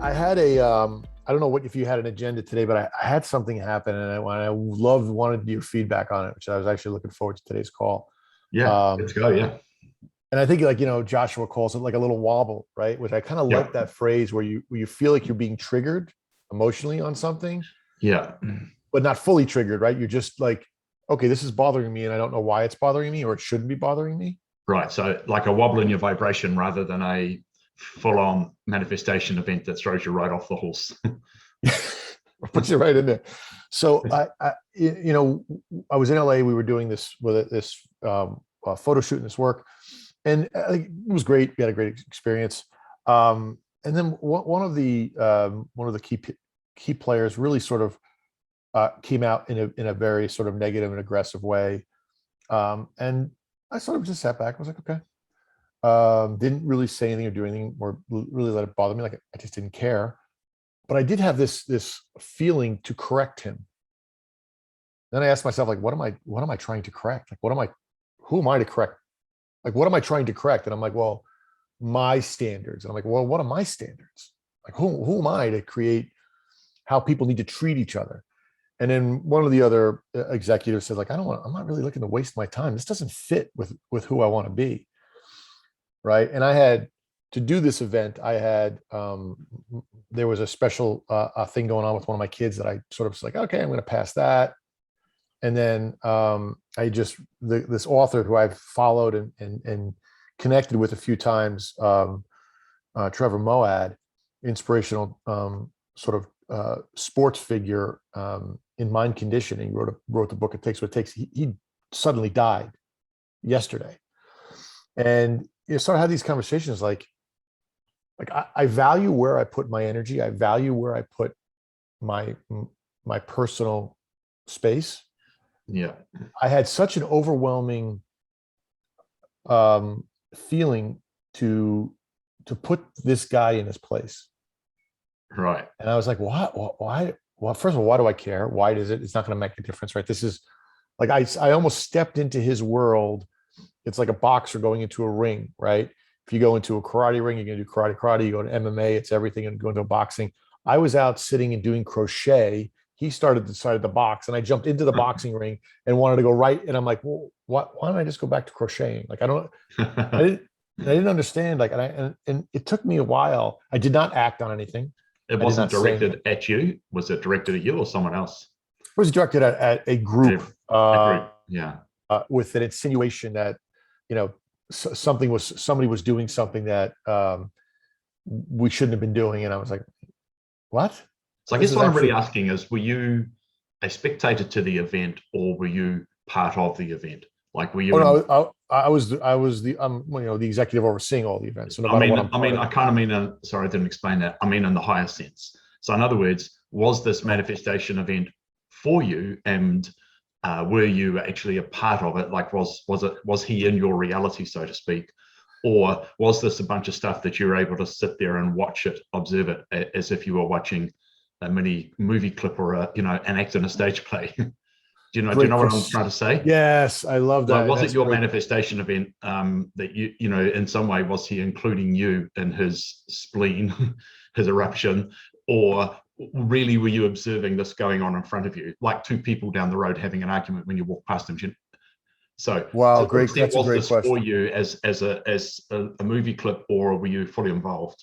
I had I don't know what if you had an agenda today, but I had something happen, and wanted your feedback on it, which I was actually looking forward to today's call. Yeah, let's Um, go. Yeah. and I think Joshua calls it like a little wobble, right? Which I kind of Yeah. like that phrase where you feel like you're being triggered emotionally on something, Yeah. but not fully triggered, right? You're just like, okay, this is bothering me, and I don't know why it's bothering me, or it shouldn't be bothering me. Right. So like a wobble in your vibration rather than a full-on manifestation event that throws you right off the horse. Puts you right in there. So I was in LA. We were doing this with this photo shoot and this work, and it was great. We had a great experience. And then one of the key players really sort of came out in a very sort of negative and aggressive way. And I sort of just sat back. I was like, okay. Didn't really say anything or do anything or really let it bother me. Like I just didn't care. But I did have this feeling to correct him. Then I asked myself, like, what am I trying to correct? Like, who am I to correct? Like, what am I trying to correct? And I'm like, well, my standards. And I'm like, well, what are my standards? Like, who am I to create how people need to treat each other? And then one of the other executives said, like, I'm not really looking to waste my time. This doesn't fit with who I want to be. Right. And I had to do this event. There was a special thing going on with one of my kids that I sort of was like, okay, I'm going to pass that. And then this author who I've followed and connected with a few times, Trevor Moad, inspirational sort of sports figure in mind conditioning, wrote the book It Takes What It Takes. He suddenly died yesterday, and you sort of have these conversations I value where I put my energy. I value where I put my personal space. Yeah. I had such an overwhelming feeling to put this guy in his place. Right. And I was like, why? Well, first of all, why do I care? Why does it? It's not going to make a difference, right? This is like I almost stepped into his world. It's like a boxer going into a ring, right? If you go into a karate ring, you're going to do karate. You go to MMA, it's everything, and go into boxing. I was out sitting and doing crochet. He started the side of the box, and I jumped into the boxing ring and wanted to go right. And I'm like, well, why don't I just go back to crocheting? Like, I didn't understand. Like, and it took me a while. I did not act on anything. It I did wasn't not say anything. directed at you. Was it directed at you or someone else? It was directed at a group A group. Yeah. with an insinuation that you know somebody was doing something that we shouldn't have been doing, and I was like, what? So I This guess is what I'm really actually asking is, were you a spectator to the event or were you part of the event? Like, were oh you in? no, I was the the executive overseeing all the events, so no I matter mean, what I'm I part mean, of. I kind of mean, sorry, I didn't explain that. I mean, in the higher sense. So, in other words, was this manifestation event for you, and were you actually a part of it? Like, was he in your reality, so to speak, or was this a bunch of stuff that you were able to sit there and watch it, observe it, as if you were watching a mini movie clip or an act in a stage play? Do you Great know what I'm question. trying to say? Yes, I love Like, that, and was it that's your great. manifestation event that in some way, was he including you in his spleen, his eruption, or really were you observing this going on in front of you, like two people down the road having an argument when you walk past them? So, Wow, to what great. extent That's a was great this for question. you as a movie clip, or were you fully involved?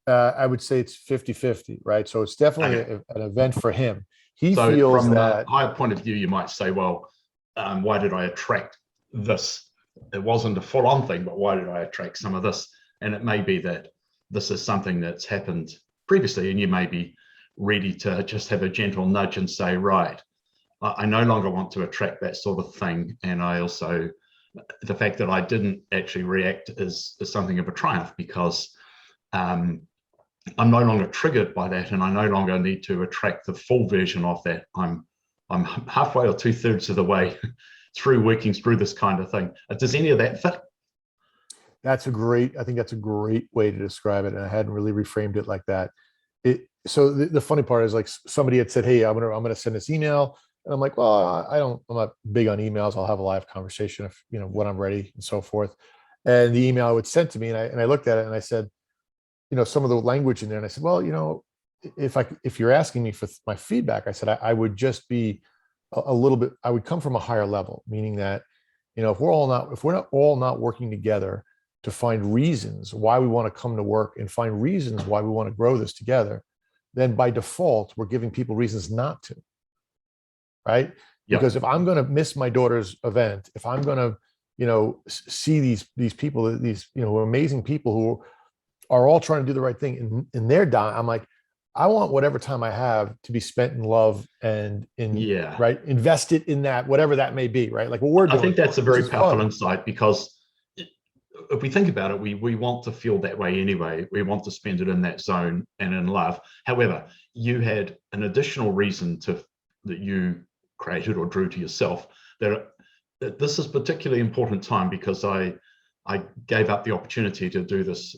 I would say it's 50-50, right? So it's definitely Okay. an event for him. He So, feels from a that. higher point of view, you might say, well, why did I attract this? It wasn't a full on thing, but why did I attract some of this? And it may be that this is something that's happened previously, and you may be ready to just have a gentle nudge and say, right, I no longer want to attract that sort of thing. And I also, the fact that I didn't actually react is something of a triumph, because I'm no longer triggered by that, and I no longer need to attract the full version of that. I'm halfway or 2/3 of the way through working through this kind of thing. Does any of that fit? I think that's a great way to describe it. And I hadn't really reframed it like that. So the funny part is, like, somebody had said, hey, I'm gonna send this email. And I'm like, well, I'm not big on emails. I'll have a live conversation if, when I'm ready and so forth. And the email was sent to me, and I looked at it and I said, some of the language in there, and I said, well, if you're asking me for my feedback, I said I would just be a little bit. I would come from a higher level, meaning that if we're not all not working together to find reasons why we want to come to work and find reasons why we want to grow this together, then by default we're giving people reasons not to. Right? Yep. Because if I'm going to miss my daughter's event, if I'm going to see these people, these amazing people who are all trying to do the right thing, and they're dying, I'm like, I want whatever time I have to be spent in love and right, invested in that, whatever that may be, right? Like what we're doing. I think that's a very powerful fun. insight, because if we think about it, we want to feel that way anyway. We want to spend it in that zone and in love. However, you had an additional reason that you created or drew to yourself, that this is particularly important time because I gave up the opportunity to do this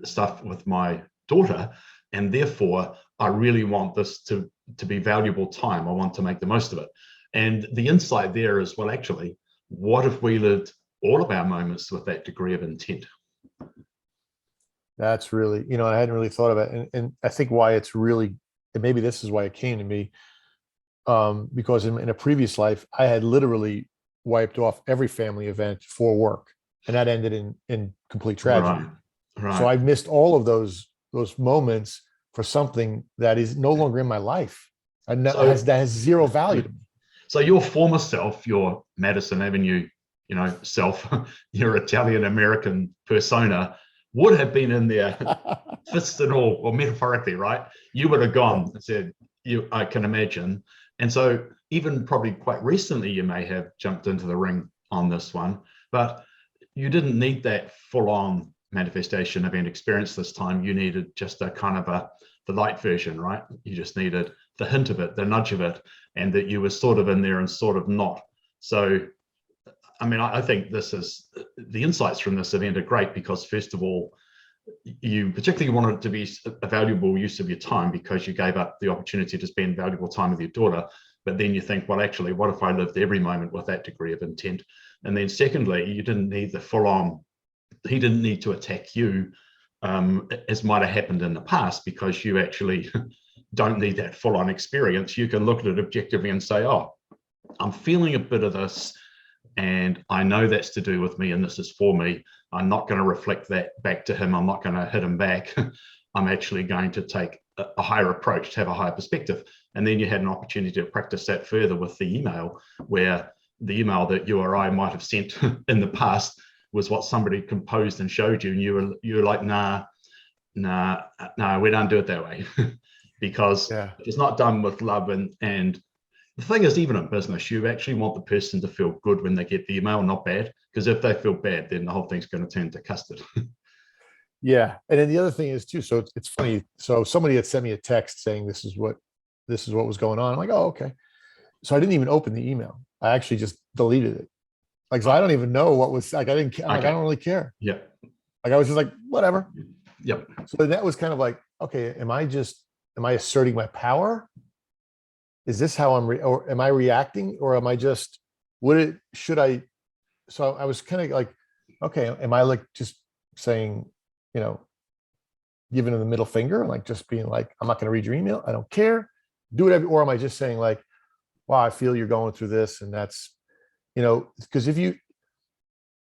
stuff with my daughter, and therefore I really want this to be valuable time. I want to make the most of it. And the insight there is, well, actually, what if we lived all of our moments with that degree of intent? That's really, I hadn't really thought about it. And I think why it's really, and maybe this is why it came to me, because in a previous life, I had literally wiped off every family event for work, and that ended in complete tragedy. Right. So I missed all of those moments for something that is no longer in my life, and that has zero value to me. So your former self, your Madison Avenue, self, your Italian American persona, would have been in there, fist and all, or metaphorically, right? You would have gone and said, I can imagine. And so even probably quite recently, you may have jumped into the ring on this one, but you didn't need that full-on manifestation event experience this time. You needed just a kind of the light version, right? You just needed the hint of it, the nudge of it, and that you were sort of in there and sort of not. So, I mean, I think the insights from this event are great because, first of all, you particularly wanted it to be a valuable use of your time because you gave up the opportunity to spend valuable time with your daughter. But then you think, well, actually, what if I lived every moment with that degree of intent? And then secondly, you didn't need the full-on, he didn't need to attack you as might have happened in the past, because you actually don't need that full-on experience. You can look at it objectively and say, oh, I'm feeling a bit of this, and I know that's to do with me, and this is for me. I'm not going to reflect that back to him. I'm not going to hit him back. I'm actually going to take a higher approach, to have a higher perspective. And then you had an opportunity to practice that further with the email, where the email that you or I might have sent in the past was what somebody composed and showed you, and you were like, nah, we don't do it that way. Because it's not done with love. And the thing is, even in business, you actually want the person to feel good when they get the email, not bad. Because if they feel bad, then the whole thing's going to turn to custard. Yeah. And then the other thing is too, so it's funny. So somebody had sent me a text saying this is what was going on. I'm like, oh, okay. So I didn't even open the email. I actually just deleted it. Like, so I don't even know what was like, I didn't care. Like, I don't really care. Yeah. Like, I was just like, whatever. Yep. So that was kind of like, okay, am I asserting my power? Is this how or am I reacting, or am I just, should I? So I was kind of like, okay, am I like just saying, giving them the middle finger, like just being like, I'm not going to read your email. I don't care. Do whatever. Or am I just saying like, wow, I feel you're going through this. And that's, because and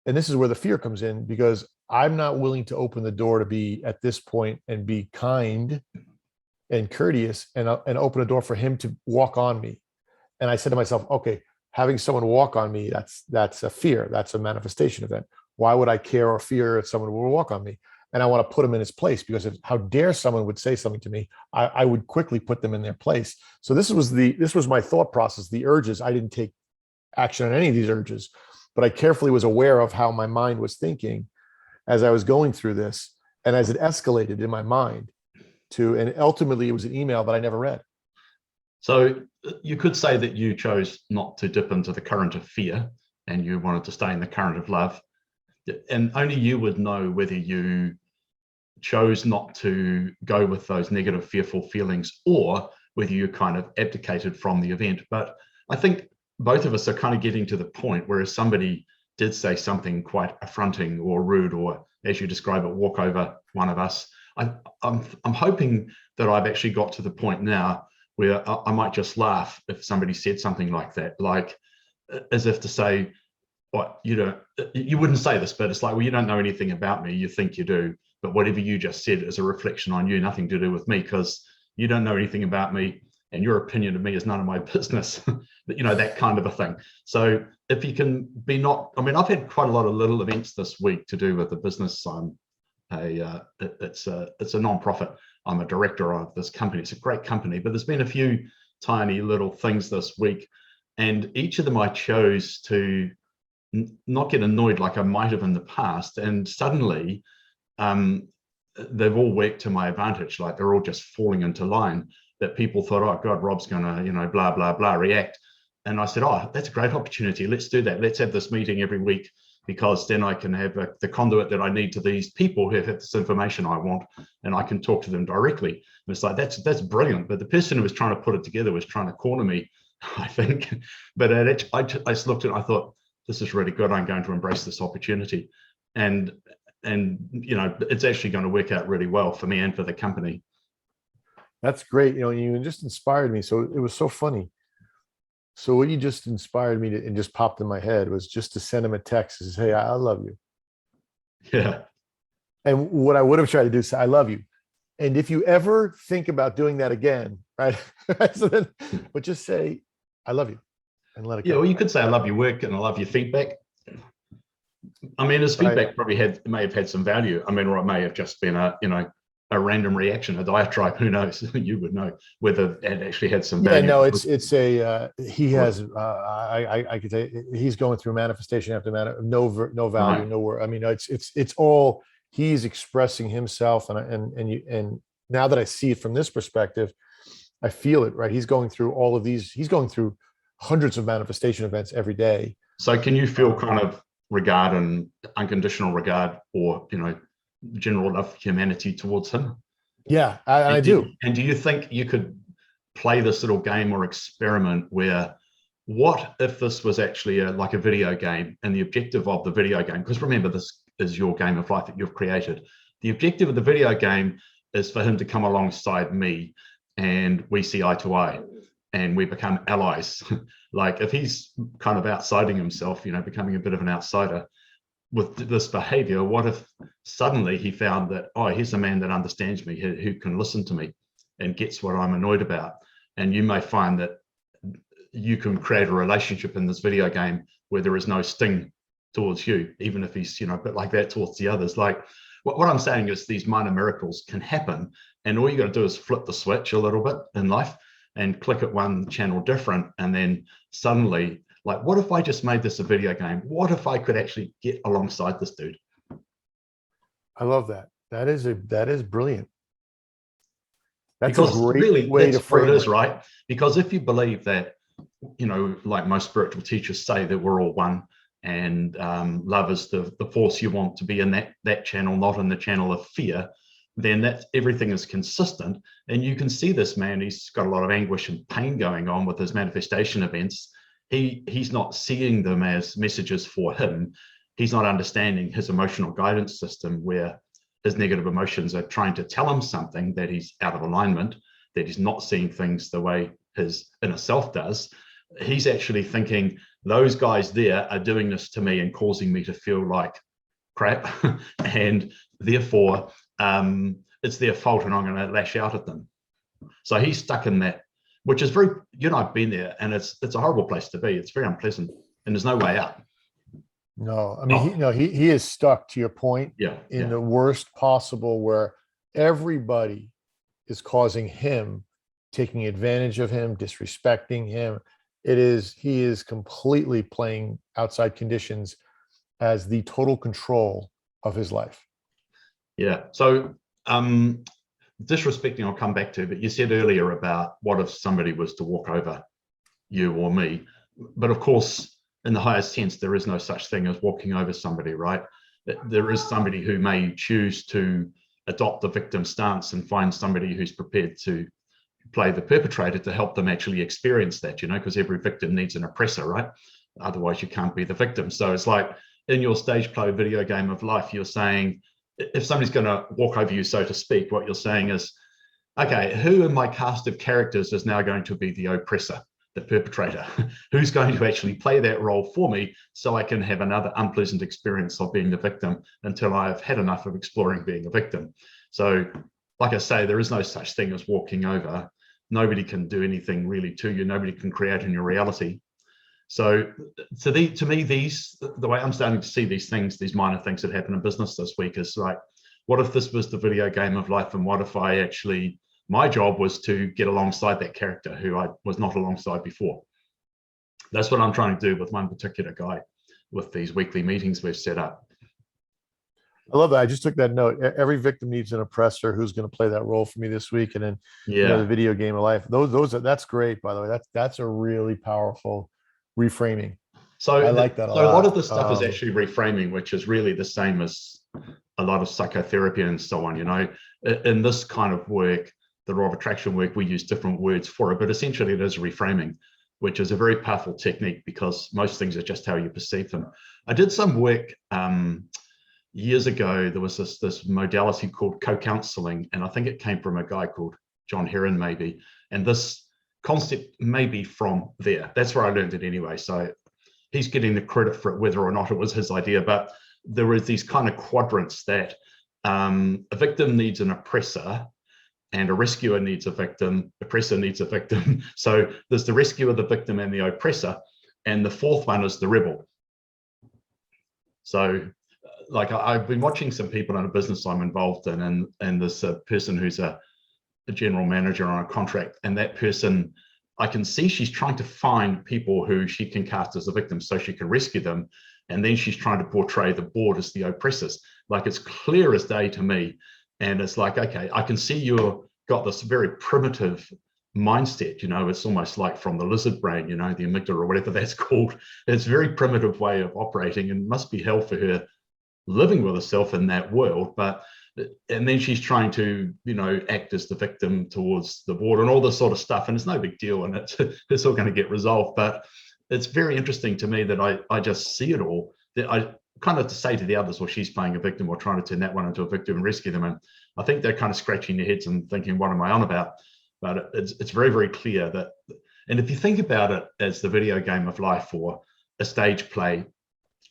this is where the fear comes in, because I'm not willing to open the door to be at this point and be kind and courteous and open a door for him to walk on me. And I said to myself, okay, having someone walk on me, that's a fear. That's a manifestation event. Why would I care or fear if someone will walk on me? And I want to put him in his place, because how dare someone would say something to me, I would quickly put them in their place. So this was my thought process, the urges. I didn't take action on any of these urges, but I carefully was aware of how my mind was thinking as I was going through this, and as it escalated in my mind and ultimately it was an email that I never read. So you could say that you chose not to dip into the current of fear, and you wanted to stay in the current of love. And only you would know whether you chose not to go with those negative, fearful feelings, or whether you kind of abdicated from the event. But I think both of us are kind of getting to the point where if somebody did say something quite affronting or rude, or as you describe it, walk over one of us, I'm hoping that I've actually got to the point now where I might just laugh if somebody said something like that, like as if to say, what, you wouldn't say this, but it's like, well, you don't know anything about me. You think you do, but whatever you just said is a reflection on you, nothing to do with me, because you don't know anything about me and your opinion of me is none of my business. That kind of a thing. So if you can be not, I mean, I've had quite a lot of little events this week to do with the business. It's a non-profit. I'm a director of this company. It's a great company, but there's been a few tiny little things this week, and each of them I chose to not get annoyed like I might have in the past. And suddenly they've all worked to my advantage. Like they're all just falling into line, that people thought, oh God, Rob's gonna, blah, blah, blah, react. And I said, oh, that's a great opportunity. Let's do that. Let's have this meeting every week, because then I can have the conduit that I need to these people who have this information I want, and I can talk to them directly. And it's like, that's brilliant. But the person who was trying to put it together was trying to corner me, I think. But I just looked at it, I thought, this is really good. I'm going to embrace this opportunity. And it's actually going to work out really well for me and for the company. That's great. You just inspired me. So it was so funny. So what you just inspired me to, and just popped in my head, was just to send him a text and say, hey, I love you. Yeah. And what I would have tried to do is say, I love you. And if you ever think about doing that again, right? But just say, I love you, and let it go. Yeah, well, you could say, I love your work and I love your feedback. I mean, his feedback probably may have had some value. I mean, or it may have just been a random reaction, a diatribe. Who knows? You would know whether it actually had some value. Yeah, no, he has. I could say he's going through manifestation after no value, right. No word. I mean, it's all he's expressing himself, and now that I see it from this perspective, I feel it. Right, he's going through all of these. He's going through hundreds of manifestation events every day. So, can you feel kind of regard and unconditional regard, or general love for humanity towards him? Yeah, I do. And do you think you could play this little game or experiment where, what if this was actually like a video game, and the objective of the video game, because remember, this is your game of life that you've created. The objective of the video game is for him to come alongside me, and we see eye to eye, and we become allies. Like if he's kind of outsiding himself, becoming a bit of an outsider with this behavior, what if suddenly he found that, oh, here's a man that understands me, who can listen to me and gets what I'm annoyed about. And you may find that you can create a relationship in this video game where there is no sting towards you, even if he's, a bit like that towards the others. Like what I'm saying is these minor miracles can happen, and all you got to do is flip the switch a little bit in life and click at one channel different. And then suddenly, like, what if I just made this a video game? What if I could actually get alongside this dude? I love that. That is brilliant. That's because a great really, way to frame it is, right? Because if you believe that, like most spiritual teachers say, that we're all one, and love is the force you want to be in that channel, not in the channel of fear, then that everything is consistent. And you can see this man, he's got a lot of anguish and pain going on with his manifestation events. He's not seeing them as messages for him. He's not understanding his emotional guidance system, where his negative emotions are trying to tell him something, that he's out of alignment, that he's not seeing things the way his inner self does. He's actually thinking, those guys there are doing this to me and causing me to feel like crap, and therefore it's their fault, and I'm going to lash out at them. So he's stuck in that, which is very, I've been there, and it's a horrible place to be. It's very unpleasant, and there's no way out. No, I mean, he is stuck, to your point, in the worst possible, where everybody is causing him, taking advantage of him, disrespecting him. He is completely playing outside conditions as the total control of his life. Yeah. So disrespecting I'll come back to, but you said earlier about what if somebody was to walk over you or me. But of course, in the highest sense, there is no such thing as walking over somebody, right? There is somebody who may choose to adopt the victim stance and find somebody who's prepared to play the perpetrator to help them actually experience that, because every victim needs an oppressor, right? Otherwise you can't be the victim. So it's like in your stage play video game of life, you're saying, if somebody's going to walk over you, so to speak, what you're saying is, okay, who in my cast of characters is now going to be the oppressor, the perpetrator? Who's going to actually play that role for me so I can have another unpleasant experience of being the victim until I've had enough of exploring being a victim? So, like I say, there is no such thing as walking over. Nobody can do anything really to you. Nobody can create in your reality. So to me, the way I'm starting to see these things, these minor things that happen in business this week is like, what if this was the video game of life? And what if I actually, my job was to get alongside that character who I was not alongside before? That's what I'm trying to do with one particular guy with these weekly meetings we've set up. I love that. I just took that note. Every victim needs an oppressor who's going to play that role for me this week. And then, the video game of life. That's great, by the way. That's a really powerful reframing. So I like that a lot. So a lot of this stuff is actually reframing, which is really the same as a lot of psychotherapy and so on. In this kind of work, the law of attraction work, we use different words for it, but essentially it is reframing, which is a very powerful technique because most things are just how you perceive them. I did some work years ago. There was this modality called co-counseling, and I think it came from a guy called John Heron, maybe. And this concept may be from there. That's where I learned it anyway. So he's getting the credit for it, whether or not it was his idea. But there were these kind of quadrants that a victim needs an oppressor, and a rescuer needs a victim, oppressor needs a victim. So there's the rescuer, the victim, and the oppressor. And the fourth one is the rebel. So like I've been watching some people in a business I'm involved in, and this person who's a general manager on a contract, and that person, I can see she's trying to find people who she can cast as a victim so she can rescue them. And then she's trying to portray the board as the oppressors. Like it's clear as day to me. And it's like, okay, I can see you've got this very primitive mindset, it's almost like from the lizard brain, the amygdala or whatever that's called. It's a very primitive way of operating, and must be hell for her living with herself in that world. And then she's trying to, act as the victim towards the board and all this sort of stuff. And it's no big deal, and it's all going to get resolved. But it's very interesting to me that I just see it all. That I kind of to say to the others, well, she's playing a victim or trying to turn that one into a victim and rescue them. And I think they're kind of scratching their heads and thinking, what am I on about? But it's very, very clear that, and if you think about it as the video game of life or a stage play,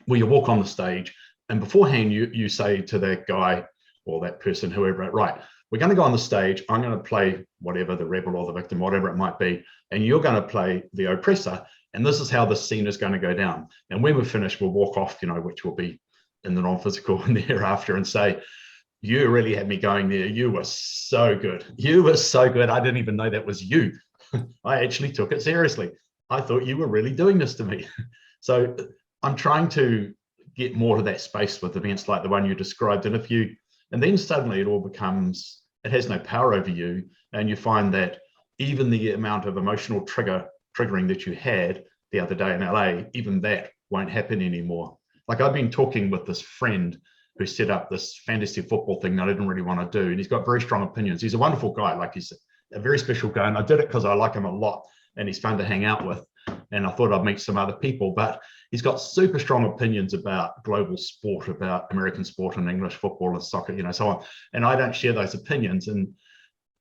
where you walk on the stage and beforehand you say to that guy or that person, whoever, right, we're going to go on the stage. I'm going to play whatever, the rebel or the victim, whatever it might be, and you're going to play the oppressor. And this is how the scene is going to go down. And when we're finished, we'll walk off, which will be in the non-physical and thereafter, and say, you really had me going there. You were so good. You were so good. I didn't even know that was you. I actually took it seriously. I thought you were really doing this to me. So I'm trying to get more to that space with events like the one you described. And then suddenly it all becomes, it has no power over you. And you find that even the amount of emotional triggering that you had the other day in LA, even that won't happen anymore. Like I've been talking with this friend who set up this fantasy football thing that I didn't really want to do. And he's got very strong opinions. He's a wonderful guy. Like he's a very special guy. And I did it because I like him a lot and he's fun to hang out with. And I thought I'd meet some other people, but he's got super strong opinions about global sport, about American sport and English football and soccer, so on. And I don't share those opinions. And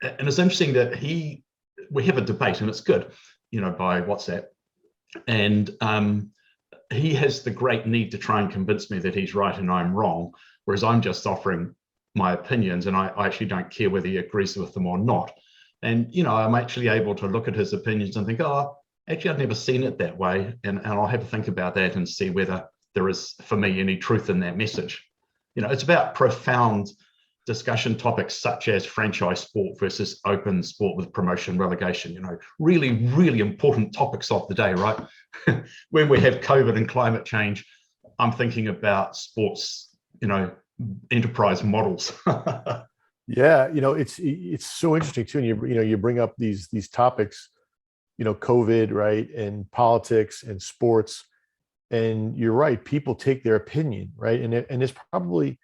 it's interesting that we have a debate, and it's good, by WhatsApp. And he has the great need to try and convince me that he's right and I'm wrong, whereas I'm just offering my opinions, and I actually don't care whether he agrees with them or not. And, I'm actually able to look at his opinions and think, oh, actually, I've never seen it that way. And I'll have to think about that and see whether there is, for me, any truth in that message. It's about profound discussion topics such as franchise sport versus open sport with promotion relegation, really, really important topics of the day, right? When we have COVID and climate change, I'm thinking about sports, enterprise models. Yeah, it's so interesting too. And you bring up these topics, COVID, right, and politics and sports, and you're right. People take their opinion, right, and there's probably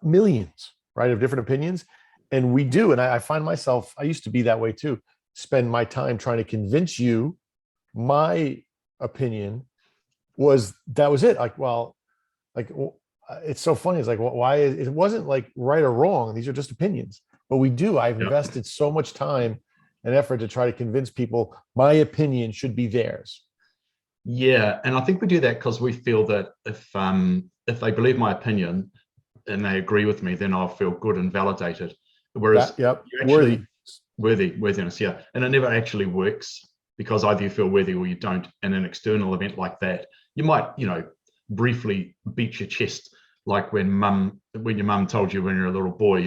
millions, right, of different opinions, and we do. And I find myself, I used to be that way too. Spend my time trying to convince you my opinion was it. Like, well, it's so funny. It's like, why it wasn't like right or wrong. These are just opinions, but I've Yeah. invested so much time and effort to try to convince people my opinion should be theirs. Yeah, and I think we do that because we feel that if they believe my opinion and they agree with me, then I'll feel good and validated. Whereas Yep, you worthy. actually worthiness, yeah, and it never actually works because either you feel worthy or you don't. In an external event like that, you might, briefly beat your chest, like when your mum told you when you're a little boy,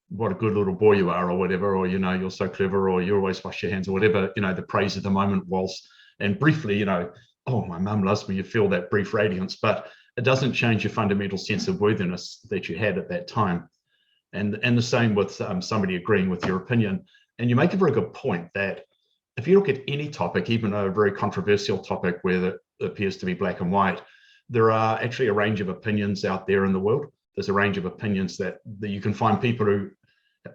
what a good little boy you are, or whatever, or you're so clever, or you always wash your hands, or whatever, the praise of the moment was. And briefly, oh, my mum loves me, you feel that brief radiance, but it doesn't change your fundamental sense of worthiness that you had at that time. And the same with somebody agreeing with your opinion. And you make a very good point that if you look at any topic, even a very controversial topic where it appears to be black and white, there are actually a range of opinions out there in the world. There's a range of opinions that you can find people who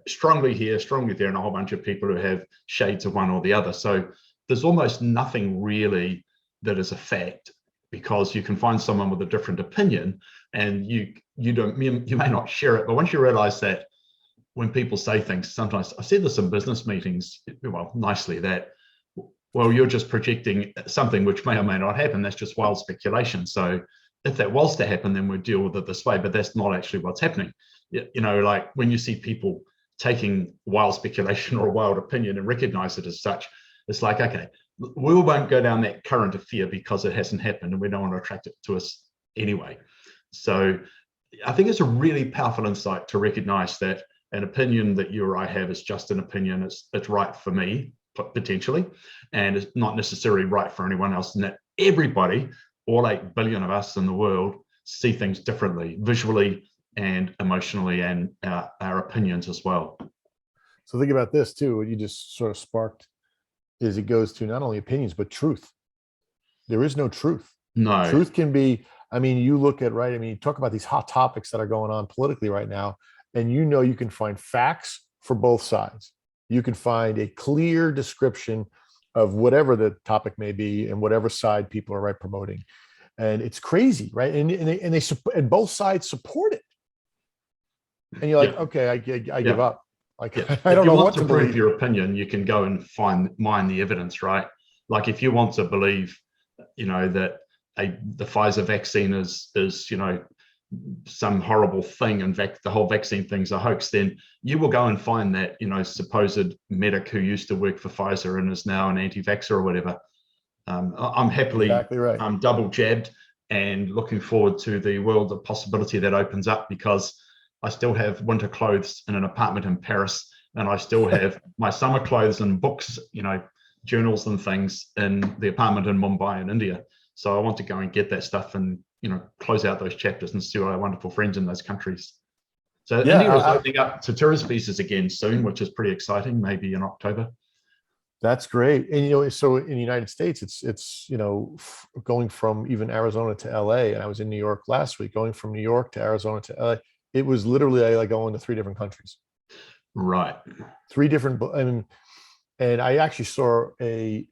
strongly here, strongly there, and a whole bunch of people who have shades of one or the other. So there's almost nothing really that is a fact, because you can find someone with a different opinion and you may not share it, but once you realize that when people say things, sometimes I said this in business meetings, well, nicely, that, well, you're just projecting something which may or may not happen. That's just wild speculation. So if that was to happen, then we'd deal with it this way, but that's not actually what's happening. Like when you see people taking wild speculation or a wild opinion and recognize it as such, it's like, okay, we won't go down that current of fear because it hasn't happened and we don't want to attract it to us anyway. So I think it's a really powerful insight to recognize that an opinion that you or I have is just an opinion. It's right for me, potentially, and it's not necessarily right for anyone else, and that everybody, all 8 billion of us in the world, see things differently, visually and emotionally, and our opinions as well. So think about this too. What you just sort of sparked is it goes to not only opinions, but truth. There is no truth. No. Truth can be, you look at, right? You talk about these hot topics that are going on politically right now, and you can find facts for both sides. You can find a clear description of whatever the topic may be and whatever side people are promoting. And it's crazy, right? And both sides support it. And you're like, Yeah. okay, I give up. Like, yeah. I don't know what to to prove believe. your opinion, you can go and mine the evidence, right? Like if you want to believe, that the Pfizer vaccine is some horrible thing, in fact the whole vaccine thing's a hoax, then you will go and find that supposed medic who used to work for Pfizer and is now an anti-vaxxer or whatever. I'm happily Exactly right. double jabbed and looking forward to the world of possibility that opens up, because I still have winter clothes in an apartment in Paris, and I still have my summer clothes and books, journals and things in the apartment in Mumbai in India. So I want to go and get that stuff and close out those chapters and see our wonderful friends in those countries. So Yeah, India is opening up to tourist visas again soon, which is pretty exciting, maybe in October. that's great. And so in the United States, it's going from even Arizona to LA, and I was in New York last week, going from New York to Arizona to LA. It was literally like going to 3 different countries. Right. 3 different, and I actually saw I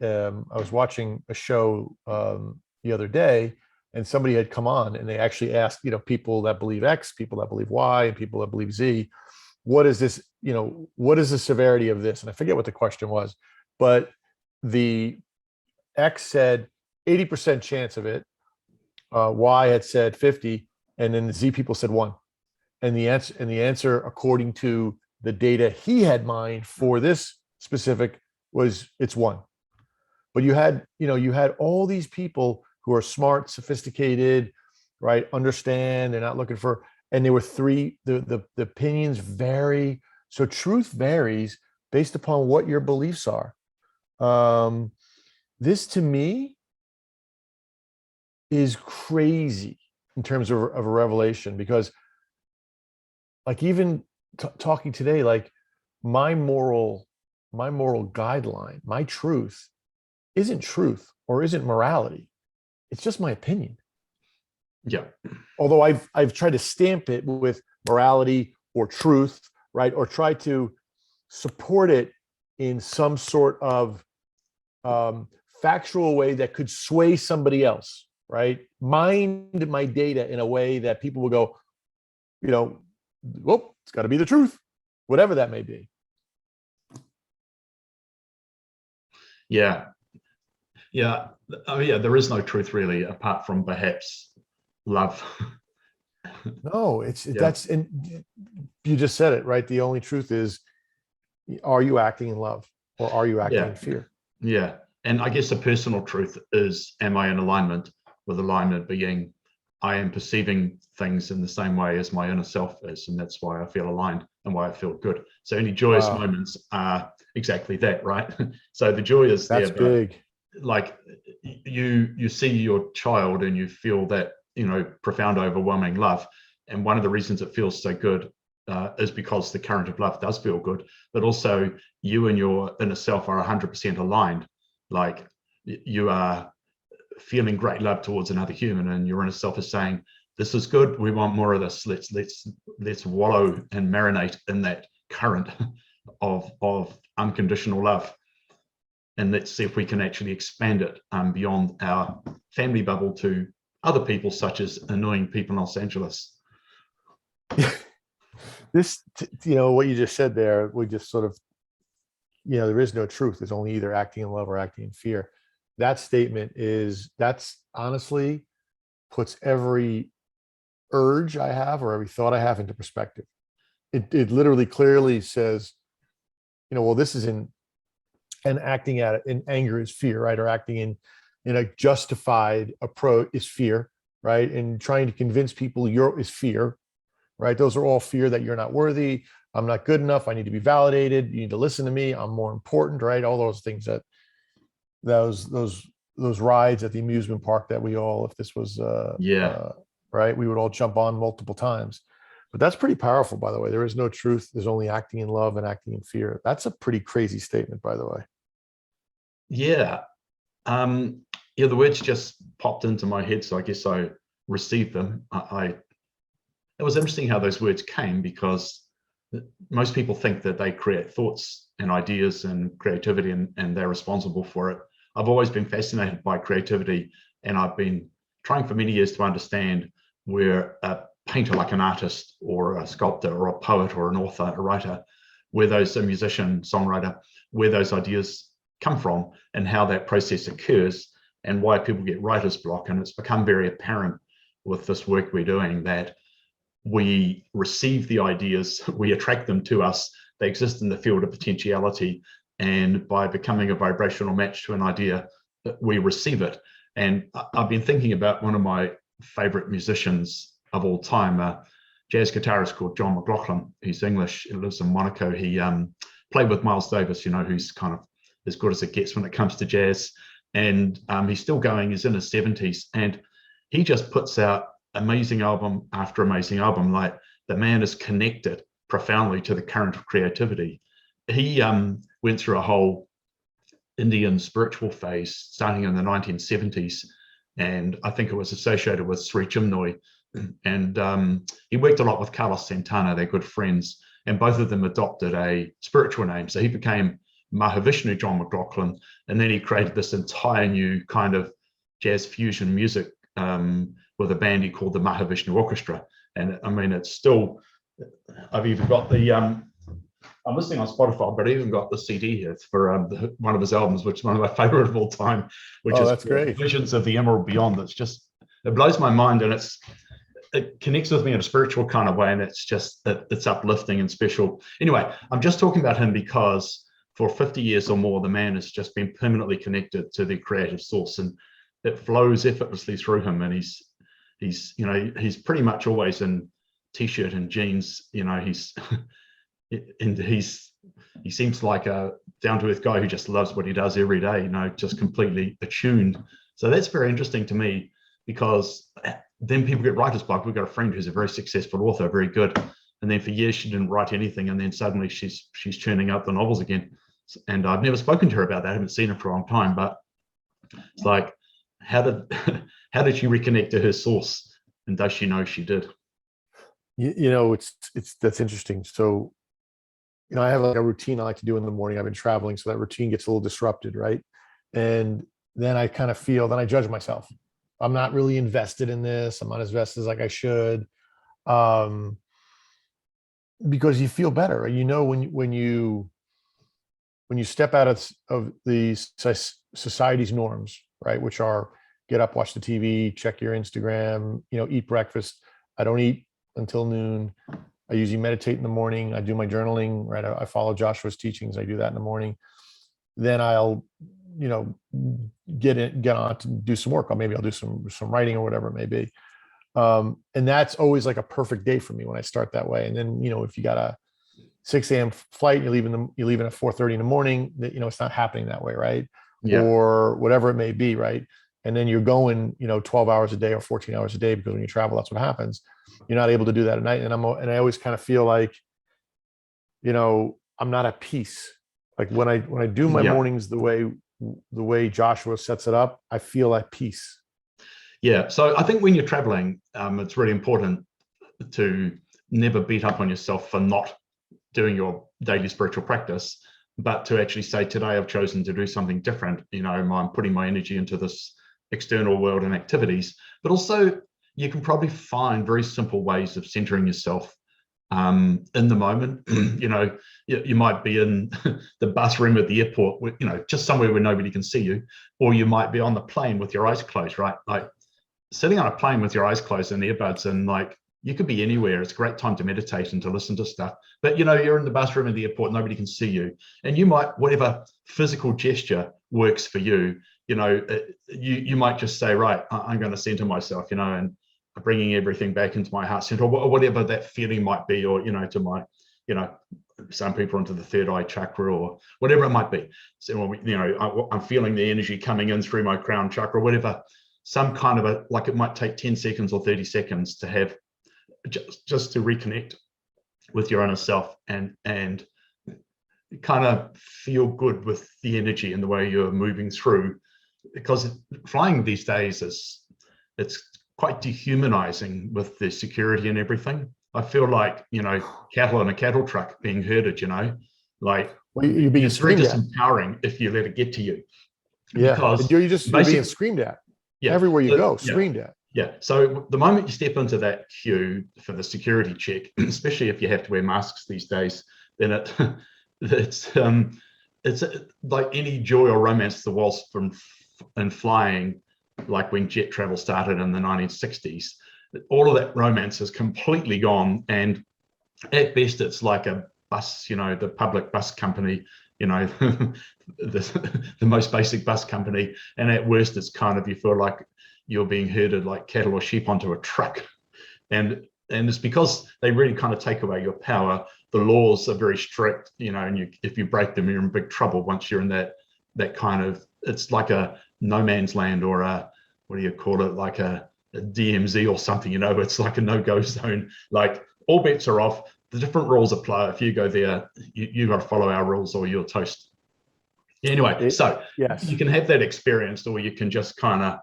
was watching a show the other day, and somebody had come on and they actually asked, people that believe X, people that believe Y, and people that believe Z, what is this, what is the severity of this? And I forget what the question was, but the X said 80% chance of it, Y had said 50, and then the Z people said 1. And the answer, according to the data he had mined for this specific, was it's 1. But you had all these people who are smart, sophisticated, right? Understand, they're not looking for, and there were 3, the opinions vary. So truth varies based upon what your beliefs are. This to me is crazy in terms of a revelation, because like even talking today, like my moral guideline, my truth isn't truth or isn't morality. It's just my opinion. Yeah. Although I've tried to stamp it with morality or truth, right? Or try to support it in some sort of factual way that could sway somebody else. right? Mined my data in a way that people will go, well, it's got to be the truth, whatever that may be. Yeah. Yeah. Oh, yeah. There is no truth really, apart from perhaps love. No, and you just said it, right? The only truth is, are you acting in love or are you acting Yeah. in fear? Yeah. And I guess the personal truth is, am I in alignment, with alignment being I am perceiving things in the same way as my inner self is. And that's why I feel aligned and why I feel good. So any joyous Wow, moments are exactly that, right? So the joy is there, that's but big. like you see your child and you feel that, profound, overwhelming love. And one of the reasons it feels so good is because the current of love does feel good, but also you and your inner self are 100% aligned. Like you are feeling great love towards another human, and your inner self is saying, "This is good. We want more of this. Let's wallow and marinate in that current of unconditional love, and let's see if we can actually expand it beyond our family bubble to other people, such as annoying people in Los Angeles." What you just said there, we just sort of, there is no truth. There's only either acting in love or acting in fear. That statement that's honestly puts every urge I have or every thought I have into perspective. It literally clearly says, well, this is and acting at it in anger is fear, right? Or acting in a justified approach is fear, right? And trying to convince people is fear, right? Those are all fear that you're not worthy. I'm not good enough. I need to be validated. You need to listen to me. I'm more important, right? All those things that those rides at the amusement park that we all, if this was Yeah. right, we would all jump on multiple times. But that's pretty powerful, by the way. There is no truth. There's only acting in love and acting in fear. That's a pretty crazy statement, by the way. Yeah. Yeah, the words just popped into my head, so I guess I received them. It was interesting how those words came, because most people think that they create thoughts and ideas and creativity, and they're responsible for it. I've always been fascinated by creativity, and I've been trying for many years to understand where a painter, like an artist or a sculptor or a poet or an author, a writer, a musician, songwriter, where those ideas come from and how that process occurs and why people get writer's block. And it's become very apparent with this work we're doing that we receive the ideas, we attract them to us, they exist in the field of potentiality, and by becoming a vibrational match to an idea, we receive it. And I've been thinking about one of my favorite musicians of all time, a jazz guitarist called John McLaughlin. He's English, he lives in Monaco. He played with Miles Davis, who's kind of as good as it gets when it comes to jazz. And he's still going, he's in his 70s, and he just puts out amazing album after amazing album. Like, the man is connected profoundly to the current of creativity. He went through a whole Indian spiritual phase starting in the 1970s, and I think it was associated with Sri Chinmoy. And he worked a lot with Carols Castaneda, they're good friends, and both of them adopted a spiritual name. So he became Mahavishnu John McLaughlin, and then he created this entire new kind of jazz fusion music with a band he called the Mahavishnu Orchestra. And I mean, it's still, I've even got the, I'm listening on Spotify, but I even got the CD here for one of his albums, which is one of my favorite of all time, which is That's great. Visions of the Emerald Beyond. It's just, it blows my mind, and it connects with me in a spiritual kind of way, and it's uplifting and special. Anyway, I'm just talking about him because for 50 years or more, the man has just been permanently connected to the creative source, and it flows effortlessly through him. And he's pretty much always in t-shirt and jeans. He seems like a down-to-earth guy who just loves what he does every day, just completely attuned. So that's very interesting to me, because then people get writer's block. We've got a friend who's a very successful author, very good, and then for years she didn't write anything, and then suddenly she's churning out the novels again. And I've never spoken to her about that. I haven't seen her for a long time, but it's like, how did she reconnect to her source, and does she know she did? It's that's interesting. So, I have like a routine I like to do in the morning. I've been traveling, so that routine gets a little disrupted, right? And then I kind of feel, then I judge myself. I'm not really invested in this. I'm not as invested as like I should. Um, because you feel better. Right? You know, when you step out of the society's norms, right, which are get up, watch the TV, check your Instagram, eat breakfast. I don't eat until noon. I usually meditate in the morning. I do my journaling, right? I follow Joshua's teachings. I do that in the morning. Then I'll, get on to do some work. Maybe I'll do some writing or whatever it may be. And that's always like a perfect day for me when I start that way. And then, if you got a 6 a.m. flight, you're leaving at 4:30 in the morning, it's not happening that way, right? Yeah. Or whatever it may be, right? And then you're going, 12 hours a day or 14 hours a day, because when you travel, that's what happens. You're not able to do that at night. And I always kind of feel like, I'm not at peace. Like when I do my mornings the way Joshua sets it up, I feel at peace. Yeah. So I think when you're traveling, it's really important to never beat up on yourself for not doing your daily spiritual practice, but to actually say, today I've chosen to do something different. I'm putting my energy into this external world and activities, but also you can probably find very simple ways of centering yourself in the moment. You might be in the bus room at the airport, just somewhere where nobody can see you, or you might be on the plane with your eyes closed, right? Like sitting on a plane with your eyes closed and earbuds, and like you could be anywhere. It's a great time to meditate and to listen to stuff. But you're in the bus room at the airport, nobody can see you, and you might, whatever physical gesture works for you, you might just say, right, I'm going to center myself, and bringing everything back into my heart center, or whatever that feeling might be, or to my, some people into the third eye chakra, or whatever it might be. So, I'm feeling the energy coming in through my crown chakra, whatever. Some kind of like it might take 10 seconds or 30 seconds to have just to reconnect with your inner self and kind of feel good with the energy and the way you're moving through, because flying these days it's quite dehumanizing with the security and everything. I feel like, cattle in a cattle truck being herded, like you're being it's very disempowering if you let it get to you. Yeah, because you're being screamed at. Yeah, everywhere you go, screamed at. Yeah. So the moment you step into that queue for the security check, especially if you have to wear masks these days, then it's like any joy or romance there was in flying, like when jet travel started in the 1960s. All of that romance is completely gone, and at best it's like a bus, the public bus company, the most basic bus company, and at worst it's kind of, you feel like you're being herded like cattle or sheep onto a truck, and it's because they really kind of take away your power. The laws are very strict, and if you break them, you're in big trouble once you're in that kind of, it's like a no man's land, or a, what do you call it, like a DMZ or something, it's like a no-go zone. Like all bets are off. The different rules apply. If you go there, you got to follow our rules or you're toast. Anyway, so yes, you can have that experience, or you can just kind of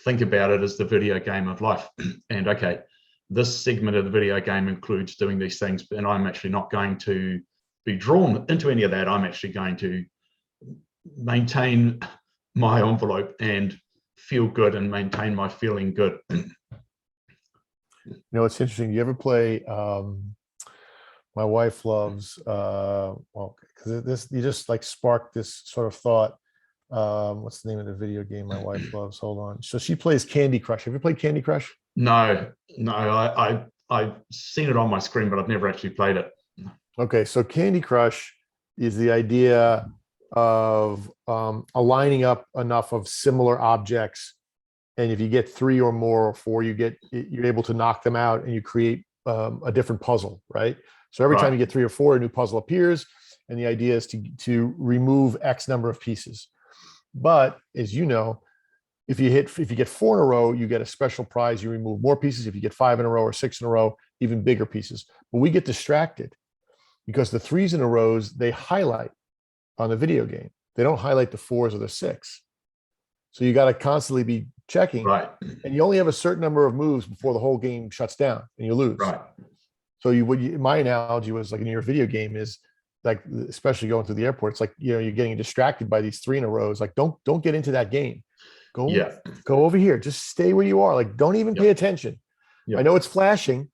think about it as the video game of life. And okay, this segment of the video game includes doing these things, and I'm actually not going to be drawn into any of that. I'm actually going to maintain my envelope and feel good and maintain my feeling good. It's interesting. You ever play my wife loves because this, you just like sparked this sort of thought. What's the name of the video game my wife loves? Hold on. So she plays Candy Crush. Have you played Candy Crush? No, I've seen it on my screen, but I've never actually played it. Okay, so Candy Crush is the idea of aligning up enough of similar objects, and if you get 3 or more or 4, you're able to knock them out, and you create a different puzzle, right? So every time you get 3 or 4, a new puzzle appears, and the idea is to remove X number of pieces. But as you know, if you get 4 in a row, you get a special prize. You remove more pieces. If you get 5 in a row or 6 in a row, even bigger pieces. But we get distracted because the 3s in a rows, they highlight on the video game. They don't highlight the 4s or the 6. So you got to constantly be checking, right? And you only have a certain number of moves before the whole game shuts down and you lose. Right. So my analogy was like in your video game is like, especially going through the airport, it's like, you're getting distracted by these 3 in a row. It's like, don't get into that game. go over here. Just stay where you are. Like, don't even pay attention. I know it's flashing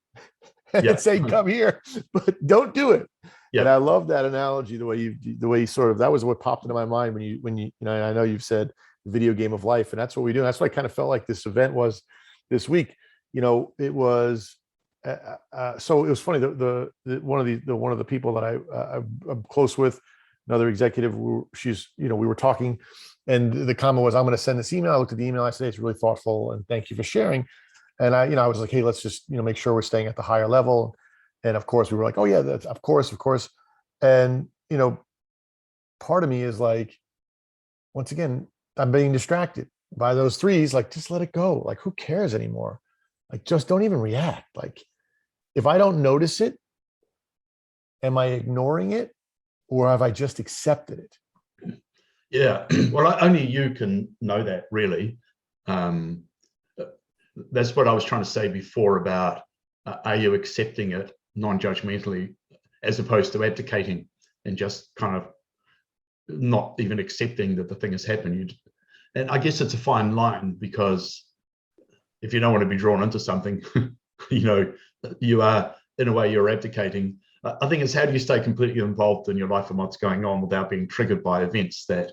and it's saying come here, but don't do it. And I love that analogy, the way you sort of, that was what popped into my mind when you know, I know you've said video game of life, and that's what we do. That's what I kind of felt like this event was this week. You know, it was so it was funny. The one of the people that I'm close with, another executive, she's, you know, we were talking, and the comment was, I'm going to send this email. I looked at the email. I said, it's really thoughtful, and thank you for sharing. And I was like, hey, let's just, you know, make sure we're staying at the higher level. And of course, we were like, oh yeah, that's of course. And you know, part of me is like, once again, I'm being distracted by those threes. Like, just let it go. Like, who cares anymore? Like, just don't even react. Like, if I don't notice it, am I ignoring it, or have I just accepted it? Yeah, well, only you can know that, really. That's what I was trying to say before about are you accepting it non-judgmentally, as opposed to abdicating and just kind of not even accepting that the thing has happened. And I guess it's a fine line, because if you don't want to be drawn into something, you know, you are, in a way, you're abdicating. I think it's how do you stay completely involved in your life and what's going on without being triggered by events that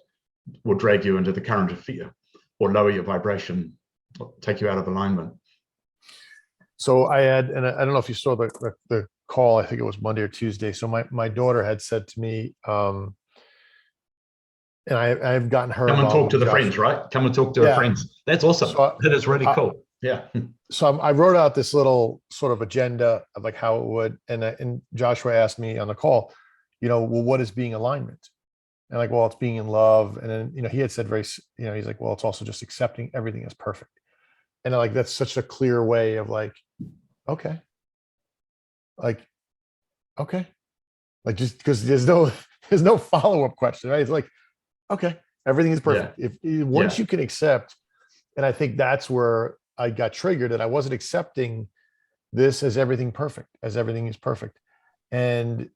will drag you into the current of fear or lower your vibration, take you out of alignment. So I had, and I don't know if you saw the call, I think it was Monday or Tuesday. So my daughter had said to me, and I've gotten her. Come and talk to the friends, right? Come and talk to her friends. That's awesome. That is really cool. Yeah. So I wrote out this little sort of agenda of like how it would, and Joshua asked me on the call, you know, well, what is being alignment? And like, well, it's being in love. And then, you know, he had said you know, he's like, well, it's also just accepting everything as perfect. And like, that's such a clear way of like, okay. Like, just because there's no follow-up question, right? It's like, okay, everything is perfect. If once you can accept, and I think that's where I got triggered, that I wasn't accepting this as everything is perfect. And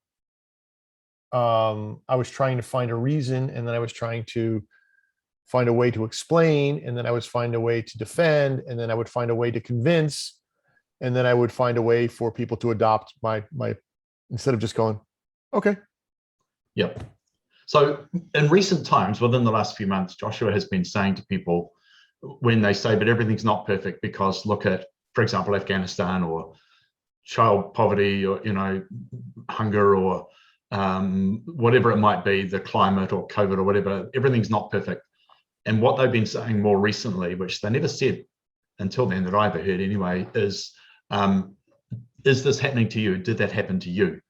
I was trying to find a reason, and then I was trying to find a way to explain, and then I would find a way to defend, and then I would find a way to convince, and then I would find a way for people to adopt my instead of just going, okay. Yep. So in recent times, within the last few months, Joshua has been saying to people, when they say, but everything's not perfect because look at, for example, Afghanistan or child poverty or, you know, hunger or whatever it might be, the climate or COVID or whatever, everything's not perfect. And what they've been saying more recently, which they never said until then that I ever heard anyway, is this happening to you? Did that happen to you?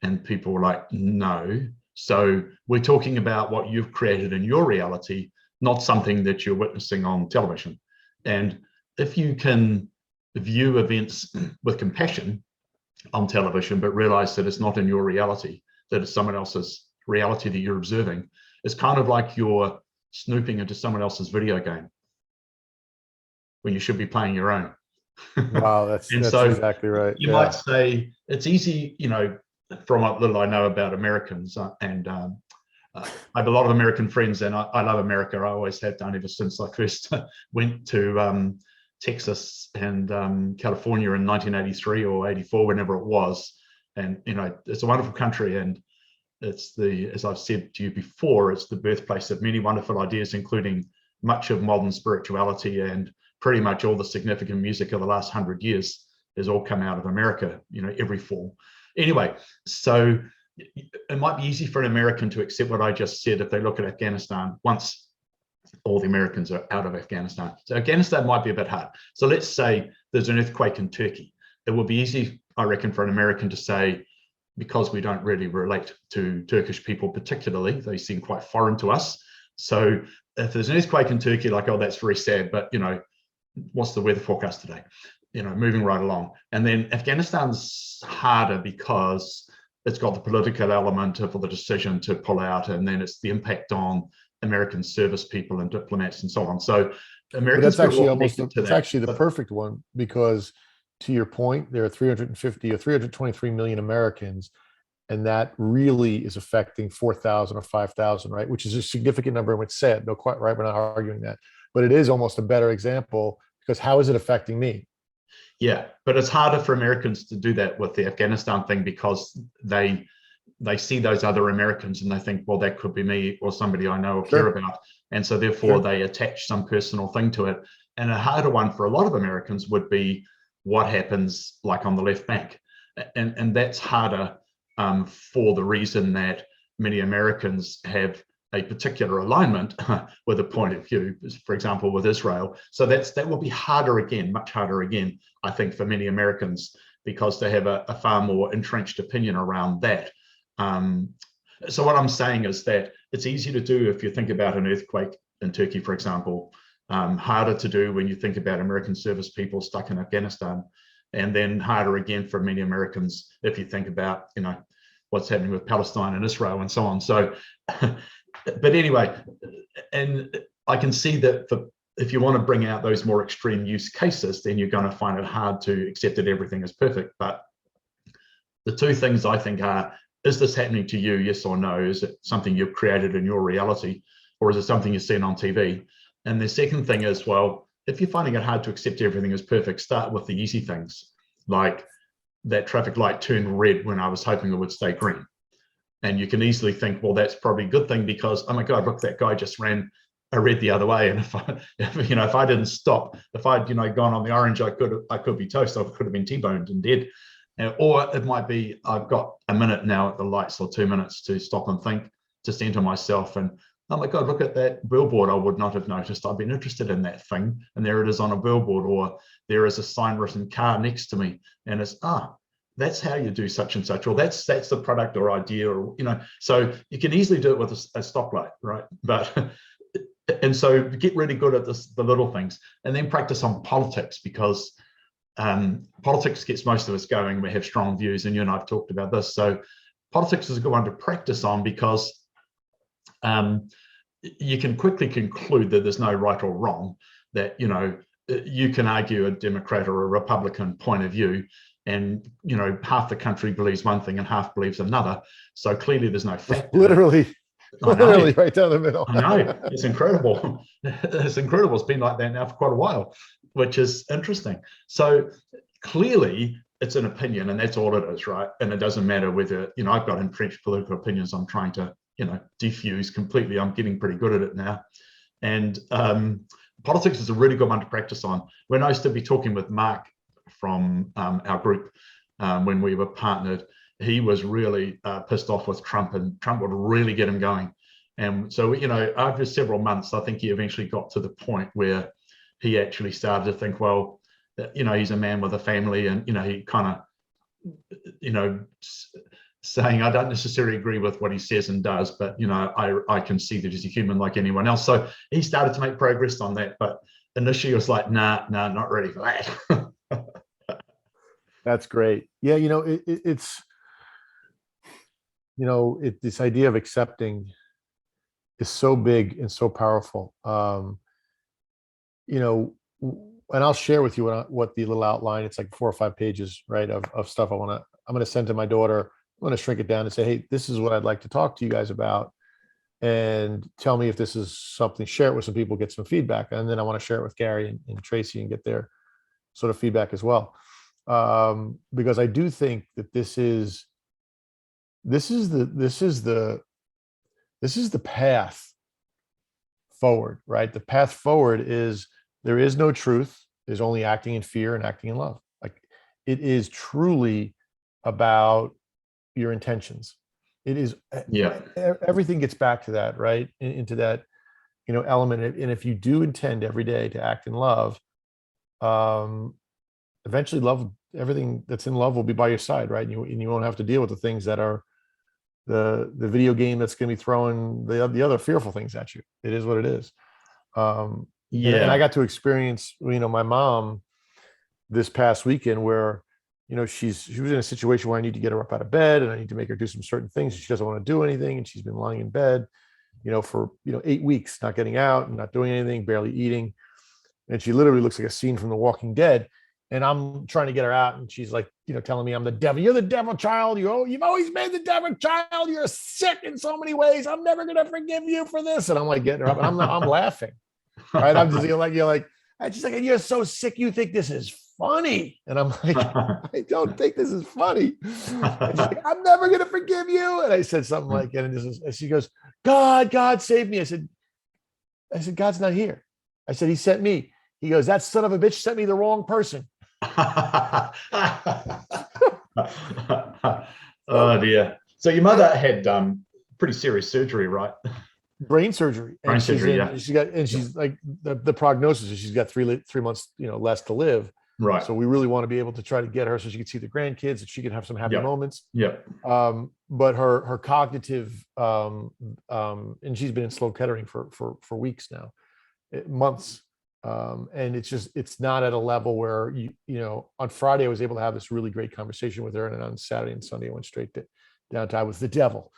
And people were like, no. So we're talking about what you've created in your reality, not something that you're witnessing on television. And if you can view events with compassion on television, but realize that it's not in your reality, that it's someone else's reality that you're observing, it's kind of like you're snooping into someone else's video game when you should be playing your own. Wow, that's exactly right. You might say it's easy, you know, from what little I know about Americans, and I have a lot of American friends, and I love America. I always have done ever since I first went to Texas and California in 1983 or 84, whenever it was. And, you know, it's a wonderful country, and it's as I've said to you before, it's the birthplace of many wonderful ideas, including much of modern spirituality, and pretty much all the significant music of the last 100 years has all come out of America, you know, every form. Anyway, so it might be easy for an American to accept what I just said if they look at Afghanistan once all the Americans are out of Afghanistan. So Afghanistan might be a bit hard. So let's say there's an earthquake in Turkey. It will be easy, I reckon, for an American to say, because we don't really relate to Turkish people particularly, they seem quite foreign to us. So if there's an earthquake in Turkey, like, oh, that's very sad, but, you know, what's the weather forecast today? You know, moving right along. And then Afghanistan's harder because it's got the political element of the decision to pull out, and then it's the impact on American service people and diplomats and so on. So Americans, that's actually the perfect one, because to your point, there are 350 or 323 million Americans, and that really is affecting 4,000 or 5,000, right? Which is a significant number, and it's sad, no, quite right. We're not arguing that, but it is almost a better example because how is it affecting me? Yeah, but it's harder for Americans to do that with the Afghanistan thing because they see those other Americans and they think, well, that could be me or somebody I know or care about. And so therefore they attach some personal thing to it. And a harder one for a lot of Americans would be what happens like on the left bank. And that's harder for the reason that many Americans have a particular alignment with a point of view, for example, with Israel. So that will be harder again, much harder again, I think, for many Americans, because they have a far more entrenched opinion around that. So what I'm saying is that it's easy to do if you think about an earthquake in Turkey, for example, harder to do when you think about American service people stuck in Afghanistan, and then harder again for many Americans if you think about, what's happening with Palestine and Israel and so on. So, but anyway, and I can see that if you want to bring out those more extreme use cases, then you're going to find it hard to accept that everything is perfect. But the two things I think are, is this happening to you? Yes or no? Is it something you've created in your reality, or is it something you've seen on TV? And the second thing is, well, if you're finding it hard to accept everything is perfect, start with the easy things, like that traffic light turned red when I was hoping it would stay green. And you can easily think, well, that's probably a good thing because, oh my God, look, that guy just ran a red the other way. And if I didn't stop, if I'd, gone on the orange, I could be toast. I could have been T-boned and dead. Or it might be, I've got a minute now at the lights or 2 minutes to stop and think, to center myself. And oh my God, look at that billboard I would not have noticed. I've been interested in that thing. And there it is on a billboard, or there is a sign written car next to me. And it's, that's how you do such and such, or that's the product or idea, or, so you can easily do it with a stoplight, right? But, and so get really good at the little things, and then practice on politics, because politics gets most of us going. We have strong views, and you and I have talked about this. So politics is a good one to practice on, because you can quickly conclude that there's no right or wrong, that, you can argue a Democrat or a Republican point of view, and half the country believes one thing and half believes another. So clearly there's no fact. Literally right down the middle. I know, it's incredible. It's incredible. It's been like that now for quite a while, which is interesting. So clearly it's an opinion, and that's all it is, right? And it doesn't matter whether, I've got entrenched political opinions I'm trying to, diffuse completely. I'm getting pretty good at it now. And politics is a really good one to practice on. When I used to be talking with Mark from our group, when we were partnered, he was really pissed off with Trump, and Trump would really get him going. And so, after several months, I think he eventually got to the point where he actually started to think, well, he's a man with a family, and, he kind of, saying, I don't necessarily agree with what he says and does, but, I can see that he's a human like anyone else. So he started to make progress on that. But initially it was like, nah, not ready for that. That's great. Yeah, it's this idea of accepting is so big and so powerful. And I'll share with you what the little outline. It's like 4 or 5 pages, right, of stuff I'm going to send to my daughter. I'm going to shrink it down and say, hey, this is what I'd like to talk to you guys about, and tell me if this is something. Share it with some people, get some feedback, and then I want to share it with Gary and Tracy and get their sort of feedback as well. Because I do think that this is the path forward, right? The path forward is, there is no truth. There's only acting in fear and acting in love. Like, it is truly about your intentions. It is, everything gets back to that, right? Into that, element. And if you do intend every day to act in love, eventually everything that's in love will be by your side, right? And you won't have to deal with the things that are the video game that's going to be throwing the other fearful things at you. It is what it is. And I got to experience, my mom this past weekend, where, she was in a situation where I need to get her up out of bed, and I need to make her do some certain things. She doesn't want to do anything. And she's been lying in bed, for, 8 weeks, not getting out and not doing anything, barely eating. And she literally looks like a scene from The Walking Dead. And I'm trying to get her out, and she's like, telling me I'm the devil. You're the devil child. You've always been the devil child. You're sick in so many ways. I'm never going to forgive you for this. And I'm like getting her up, and I'm laughing. right? I'm just you're like, and she's like, and you're so sick, you think this is funny. And I'm like, I don't think this is funny. And she's like, I'm never gonna forgive you. And I said something like, and she goes, God save me. I said, God's not here. I said, he sent me. He goes, that son of a bitch sent me the wrong person. Oh dear. So your mother had pretty serious surgery, right? Brain surgery, Brain and surgery, yeah. she's like the prognosis is she's got 3 months, less to live. Right. So we really want to be able to try to get her so she can see the grandkids and she can have some happy moments. Yeah. But her cognitive, and she's been in slow kettering for weeks now, months. And it's not at a level where on Friday I was able to have this really great conversation with her, and then on Saturday and Sunday I went straight down to I was the devil.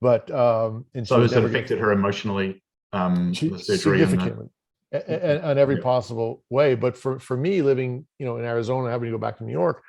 But and so has it affected her emotionally, the surgery significantly and on every possible way. But for me, living in Arizona, having to go back to New York,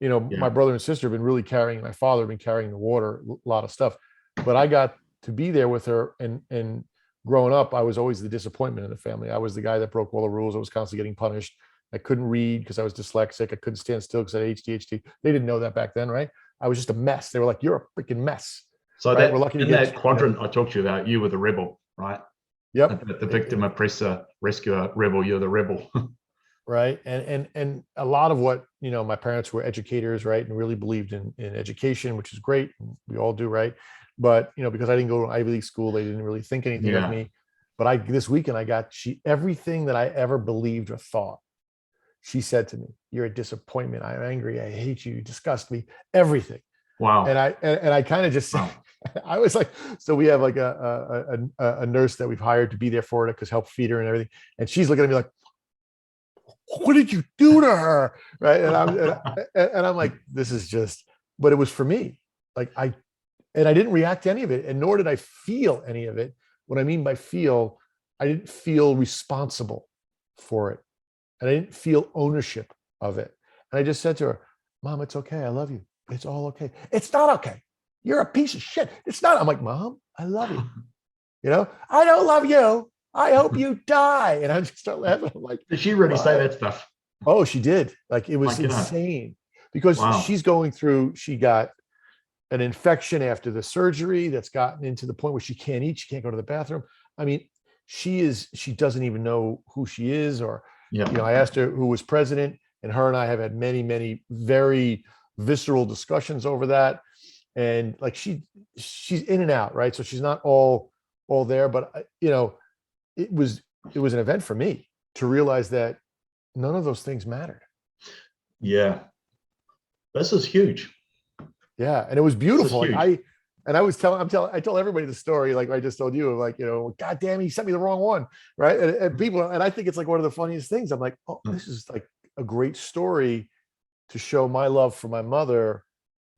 my brother and sister have been really carrying, my father have been carrying the water, a lot of stuff. But I got to be there with her, and growing up, I was always the disappointment in the family. I was the guy that broke all the rules. I was constantly getting punished. I couldn't read because I was dyslexic. I couldn't stand still because I had ADHD. They didn't know that back then, right? I was just a mess. They were like, "You're a freaking mess." So right? We're lucky to get that quadrant I talked to you about, you were the rebel, right? Yep. The victim, oppressor, rescuer, rebel. You're the rebel. Right. And a lot of what, my parents were educators, right, and really believed in education, which is great. We all do, right? But because I didn't go to Ivy League school, they didn't really think anything of me. But this weekend I got everything that I ever believed or thought. She said to me, "You're a disappointment. I'm angry. I hate you. You disgust me." Everything. Wow. And I kind of just said, I was like, so we have like a nurse that we've hired to be there for her because help feed her and everything. And she's looking at me like, "What did you do to her?" Right. And I'm like, this is just, but it was for me. Like I didn't react to any of it, and nor did I feel any of it. What I mean by feel, I didn't feel responsible for it. And I didn't feel ownership of it. And I just said to her, "Mom, it's okay. I love you. It's all okay." "It's not okay. You're a piece of shit. It's not." I'm like, "Mom, I love you. I don't love you. I hope you die." And I just start laughing. I'm like, did she really say that stuff? Oh, she did. Like, it was insane because she's going through, she got an infection after the surgery that's gotten into the point where she can't eat. She can't go to the bathroom. I mean, she doesn't even know who she is, or, I asked her who was president, and her and I have had many, many very visceral discussions over that. And like, she's in and out, right? So she's not all there, but it was an event for me to realize that none of those things mattered. Yeah. This is huge. Yeah. And it was beautiful. Like I told everybody the story, like I just told you, of like, "God damn, he sent me the wrong one." Right. And people, and I think it's like one of the funniest things. I'm like, oh, this is like a great story to show my love for my mother.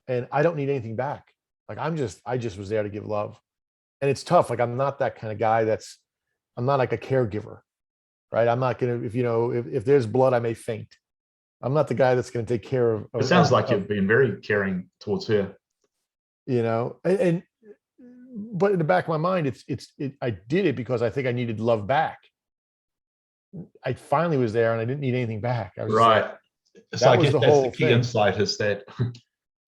And I don't need anything back. Like, I just was there to give love. And it's tough. Like, I'm not that kind of guy. I'm not like a caregiver, right? I'm not going to, if there's blood, I may faint. I'm not the guy that's going to take care of. It sounds like you've been very caring towards her. But in the back of my mind, I did it because I think I needed love back. I finally was there and I didn't need anything back. I was right. Like, so I guess that's the key insight, is that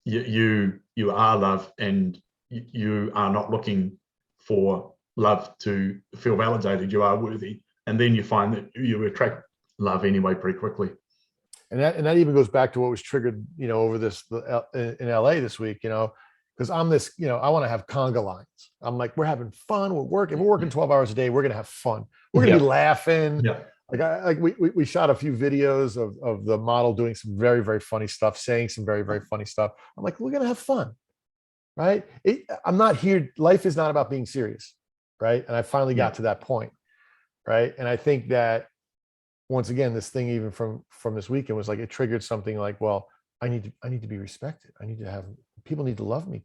you are love, and you are not looking for love to feel validated. You are worthy. And then you find that you attract love anyway pretty quickly. And that even goes back to what was triggered, over this in LA this week, because I'm this, I want to have conga lines. I'm like, we're having fun. We're working 12 hours a day. We're going to have fun. We're going to be laughing. Yeah. Like we shot a few videos of the model doing some very, very funny stuff, saying some very, very funny stuff. I'm like, we're going to have fun. Right. I'm not here. Life is not about being serious. Right. And I finally got to that point. Right. And I think that, once again, this thing, even from this weekend, was like, it triggered something like, well, I need to be respected. People need to love me.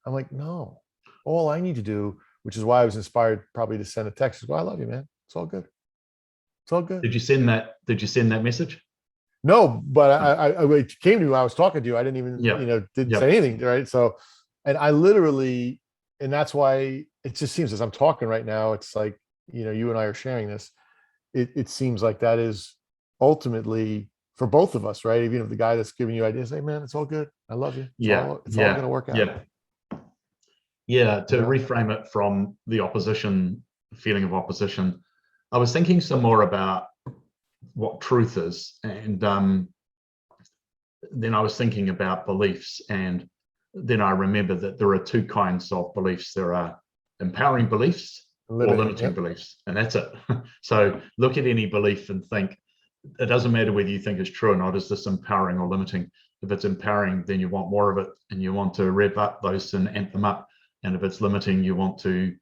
I'm like, no, all I need to do, which is why I was inspired probably to send a text, is, "Well, I love you, man. It's all good. It's all good." Did you send that message? No, but I came to you. I was talking to you. I didn't even, didn't say anything. Right. So, and I literally, and that's why it just seems, as I'm talking right now, it's like, you and I are sharing this. it seems like that is ultimately for both of us, right? Even if the guy that's giving you ideas, hey man, it's all good. I love you. Yeah, It's all going yeah, to work out. yeah, yeah. To You know? reframe it from the opposition feeling of opposition, I was thinking some more about what truth is, and then I was thinking about beliefs, and then I remember that there are two kinds of beliefs. There are empowering beliefs or limiting beliefs, and that's it. So look at any belief and think, it doesn't matter whether you think it's true or not, is this empowering or limiting? If it's empowering, then you want more of it and you want to rev up those and amp them up. And if it's limiting, you want to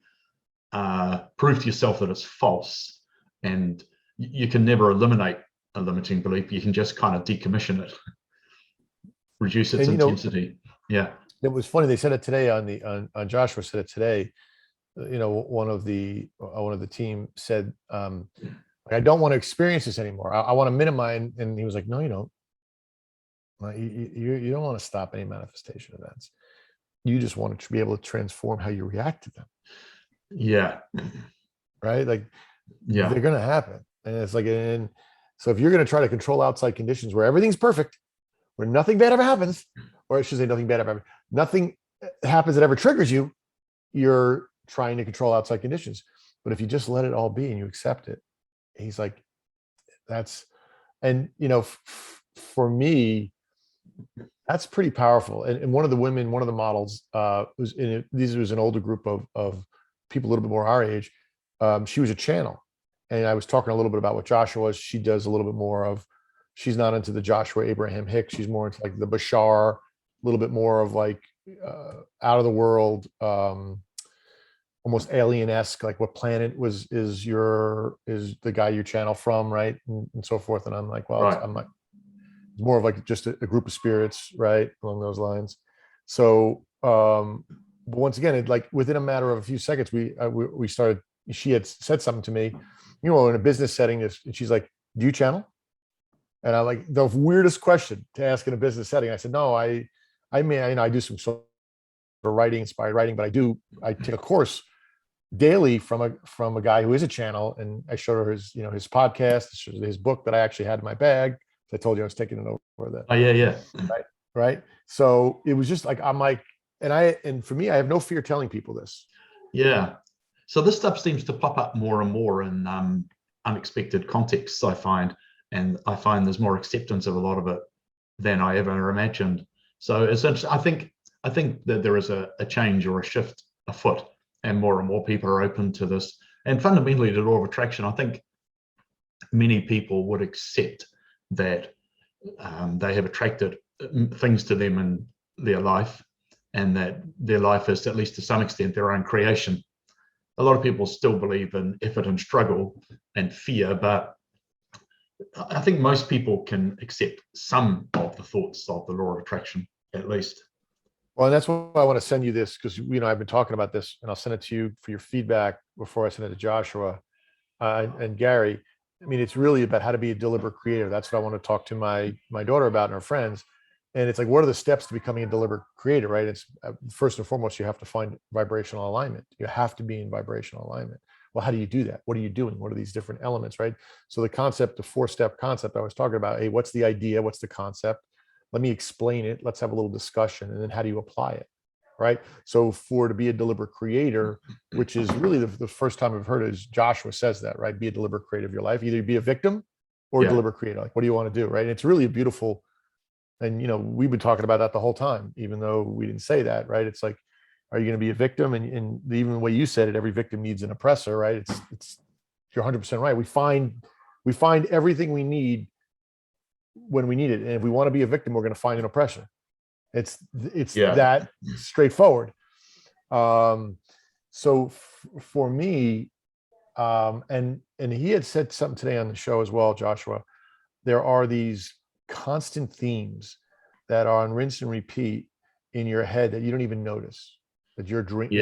prove to yourself that it's false. And you can never eliminate a limiting belief. You can just kind of decommission it, reduce its intensity. Yeah. It was funny. They said it today on Joshua said it today. One of the team said, I don't want to experience this anymore. I want to minimize. And he was like, no, you don't. You don't want to stop any manifestation events. You just want to be able to transform how you react to them. Yeah. Right. Like, yeah, they're going to happen. And it's like, and so if you're going to try to control outside conditions where everything's perfect, where nothing bad ever happens, or I should say nothing bad ever, nothing happens that ever triggers you, you're trying to control outside conditions. But if you just let it all be and you accept it, he's like, and for me, that's pretty powerful. And one of the women, one of the models, was in it. These was an older group of people a little bit more our age. She was a channel, and I was talking a little bit about what Joshua was. She does a little bit more of. She's not into the Joshua Abraham Hicks. She's more into like the Bashar, a little bit more of like out of the world, almost alien-esque. Like, what planet is the guy you channel from, right, and so forth. And I'm like, well, right. I'm like. It's more of like just a group of spirits, right, along those lines. So, but once again, it like within a matter of a few seconds, we started. She had said something to me, in a business setting. And she's like, "Do you channel?" And I like the weirdest question to ask in a business setting. I said, "No, I mean, I do some sort of writing, inspired writing, but I take a course daily from a guy who is a channel." And I showed her his podcast, his book that I actually had in my bag. I told you I was taking it over that. Oh yeah. Right. So it was just like, I'm like, and for me, I have no fear telling people this. Yeah. So this stuff seems to pop up more and more in unexpected contexts, I find. And I find there's more acceptance of a lot of it than I ever imagined. So it's interesting. I think that there is a change or a shift afoot, and more people are open to this. And fundamentally, the law of attraction, I think many people would accept that they have attracted things to them in their life, and that their life is, at least to some extent, their own creation. A lot of people still believe in effort and struggle and fear, but I think most people can accept some of the thoughts of the law of attraction, at least. Well, and that's why I want to send you this, because I've been talking about this, and I'll send it to you for your feedback before I send it to Joshua and Gary. I mean, it's really about how to be a deliberate creator. That's what I want to talk to my daughter about and her friends. And it's like, what are the steps to becoming a deliberate creator, right? It's first and foremost, you have to find vibrational alignment. You have to be in vibrational alignment. Well, how do you do that? What are you doing? What are these different elements, right? So the concept, the 4-step concept I was talking about, hey, what's the idea? What's the concept? Let me explain it. Let's have a little discussion. And then how do you apply it? Right. So to be a deliberate creator, which is really the first time I've heard it, is Joshua says that, right? Be a deliberate creator of your life. Either be a victim or a deliberate creator. Like, what do you want to do? Right. And it's really a beautiful, and we've been talking about that the whole time, even though we didn't say that, right? It's like, are you going to be a victim? And even the way you said it, every victim needs an oppressor, right? It's you're 100% right. We find everything we need when we need it. And if we want to be a victim, we're going to find an oppressor. It's that straightforward. So for me, and he had said something today on the show as well, Joshua, there are these constant themes that are on rinse and repeat in your head that you don't even notice, that you're drinking,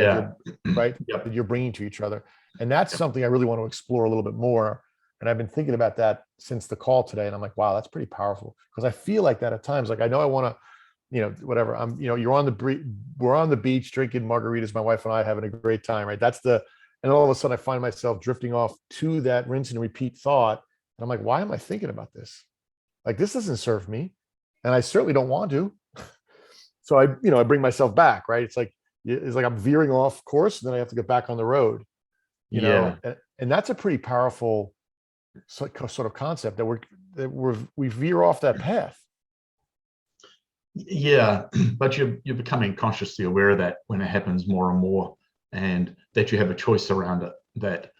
right? Yep. That you're bringing to each other. And that's something I really want to explore a little bit more. And I've been thinking about that since the call today. And I'm like, wow, that's pretty powerful. Because I feel like that at times. Like, I know I want to, whatever. We're on the beach drinking margaritas, my wife and I having a great time, right? That's the And all of a sudden I find myself drifting off to that rinse and repeat thought. And I'm like, why am I thinking about this? Like, this doesn't serve me. And I certainly don't want to. So I bring myself back, right? It's like I'm veering off course, and then I have to get back on the road, Yeah. and that's a pretty powerful sort of concept that we veer off that path. Yeah, but you're becoming consciously aware of that when it happens more and more, and that you have a choice around it. That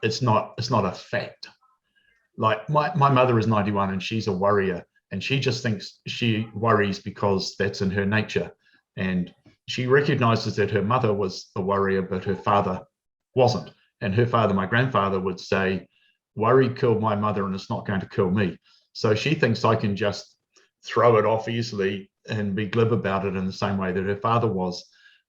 it's not a fact. Like my mother is 91 and she's a worrier, and she just thinks she worries because that's in her nature, and she recognizes that her mother was a worrier, but her father wasn't. And her father, my grandfather, would say, "Worry killed my mother, and it's not going to kill me." So she thinks I can just throw it off easily and be glib about it in the same way that her father was.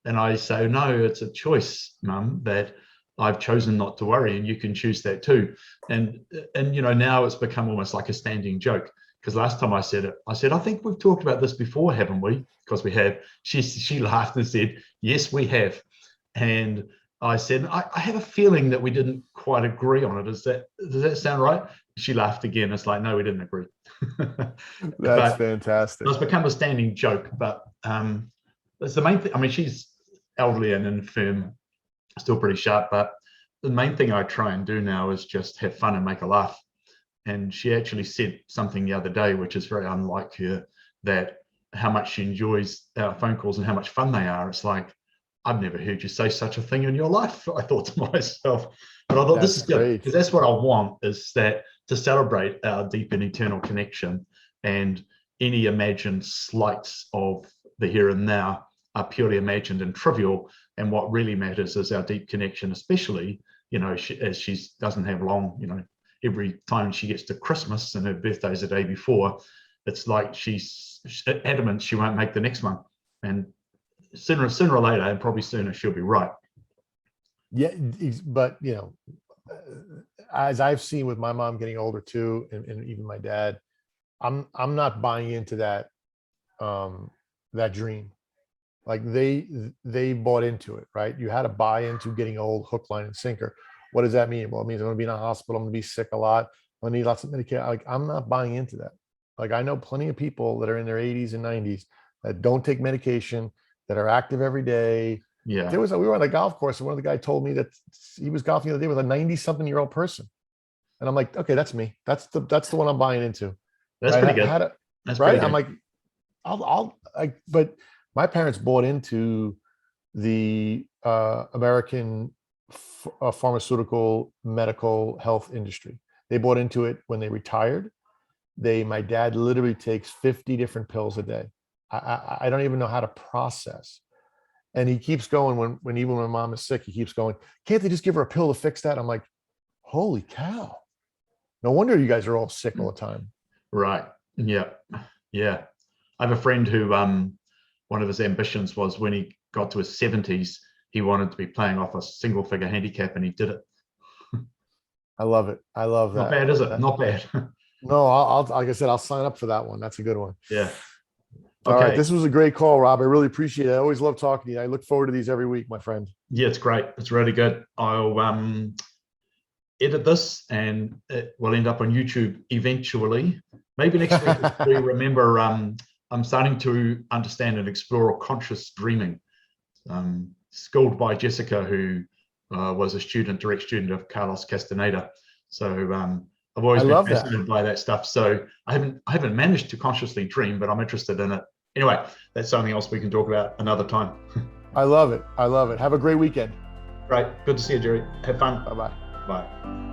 And I say, no, it's a choice, Mum, that I've chosen not to worry, and you can choose that too. And now it's become almost like a standing joke, because last time I said it, I said, I think we've talked about this before, haven't we? Because we have. She laughed and said, yes, we have. And I said, I have a feeling that we didn't quite agree on it. Does that sound right? She laughed again. It's like, no, we didn't agree. That's fantastic. It's become a standing joke, but that's the main thing. I mean, she's elderly and infirm, still pretty sharp, but the main thing I try and do now is just have fun and make a laugh. And she actually said something the other day, which is very unlike her, that how much she enjoys our phone calls and how much fun they are. It's like, I've never heard you say such a thing in your life, I thought to myself. But I thought, this is good, because that's what I want, is that to celebrate our deep and eternal connection, and any imagined slights of the here and now are purely imagined and trivial. And what really matters is our deep connection, especially, as she doesn't have long, every time she gets to Christmas and her birthday's the day before, it's like she's adamant she won't make the next one. And sooner or later, and probably sooner, she'll be right. Yeah, but as I've seen with my mom getting older too, and even my dad, I'm not buying into that dream. Like they bought into it, right? You had to buy into getting old, hook, line, and sinker. What does that mean? Well, it means I'm going to be in a hospital. I'm going to be sick a lot. I need lots of Medicare. Like, I'm not buying into that. Like, I know plenty of people that are in their 80s and 90s that don't take medication, that are active every day. Yeah. We were on a golf course, and one of the guys told me that he was golfing the other day with a 90-something-year-old person. And I'm like, okay, that's me. That's the one I'm buying into. That's pretty good. That's right. I'm like, but my parents bought into the American pharmaceutical medical health industry. They bought into it when they retired. My dad literally takes 50 different pills a day. I don't even know how to process. And he keeps going when even when mom is sick, he keeps going, can't they just give her a pill to fix that? I'm like, holy cow. No wonder you guys are all sick all the time. Right. Yeah. Yeah. I have a friend who one of his ambitions was, when he got to his 70s, he wanted to be playing off a single figure handicap, and he did it. I love it. I love that. Not bad, is it? Not bad. No, I'll like I said, I'll sign up for that one. That's a good one. Yeah. Okay. All right. This was a great call, Rob. I really appreciate it. I always love talking to you. I look forward to these every week, my friend. Yeah, it's great. It's really good. I'll edit this, and it will end up on YouTube eventually. Maybe next week. We remember I'm starting to understand and explore conscious dreaming, schooled by Jessica, who was a direct student of Carols Castaneda. So I've always been fascinated by that stuff. So I haven't managed to consciously dream, but I'm interested in it. Anyway, that's something else we can talk about another time. I love it. I love it. Have a great weekend. Great. Good to see you, Jerry. Have fun. Bye-bye. Bye.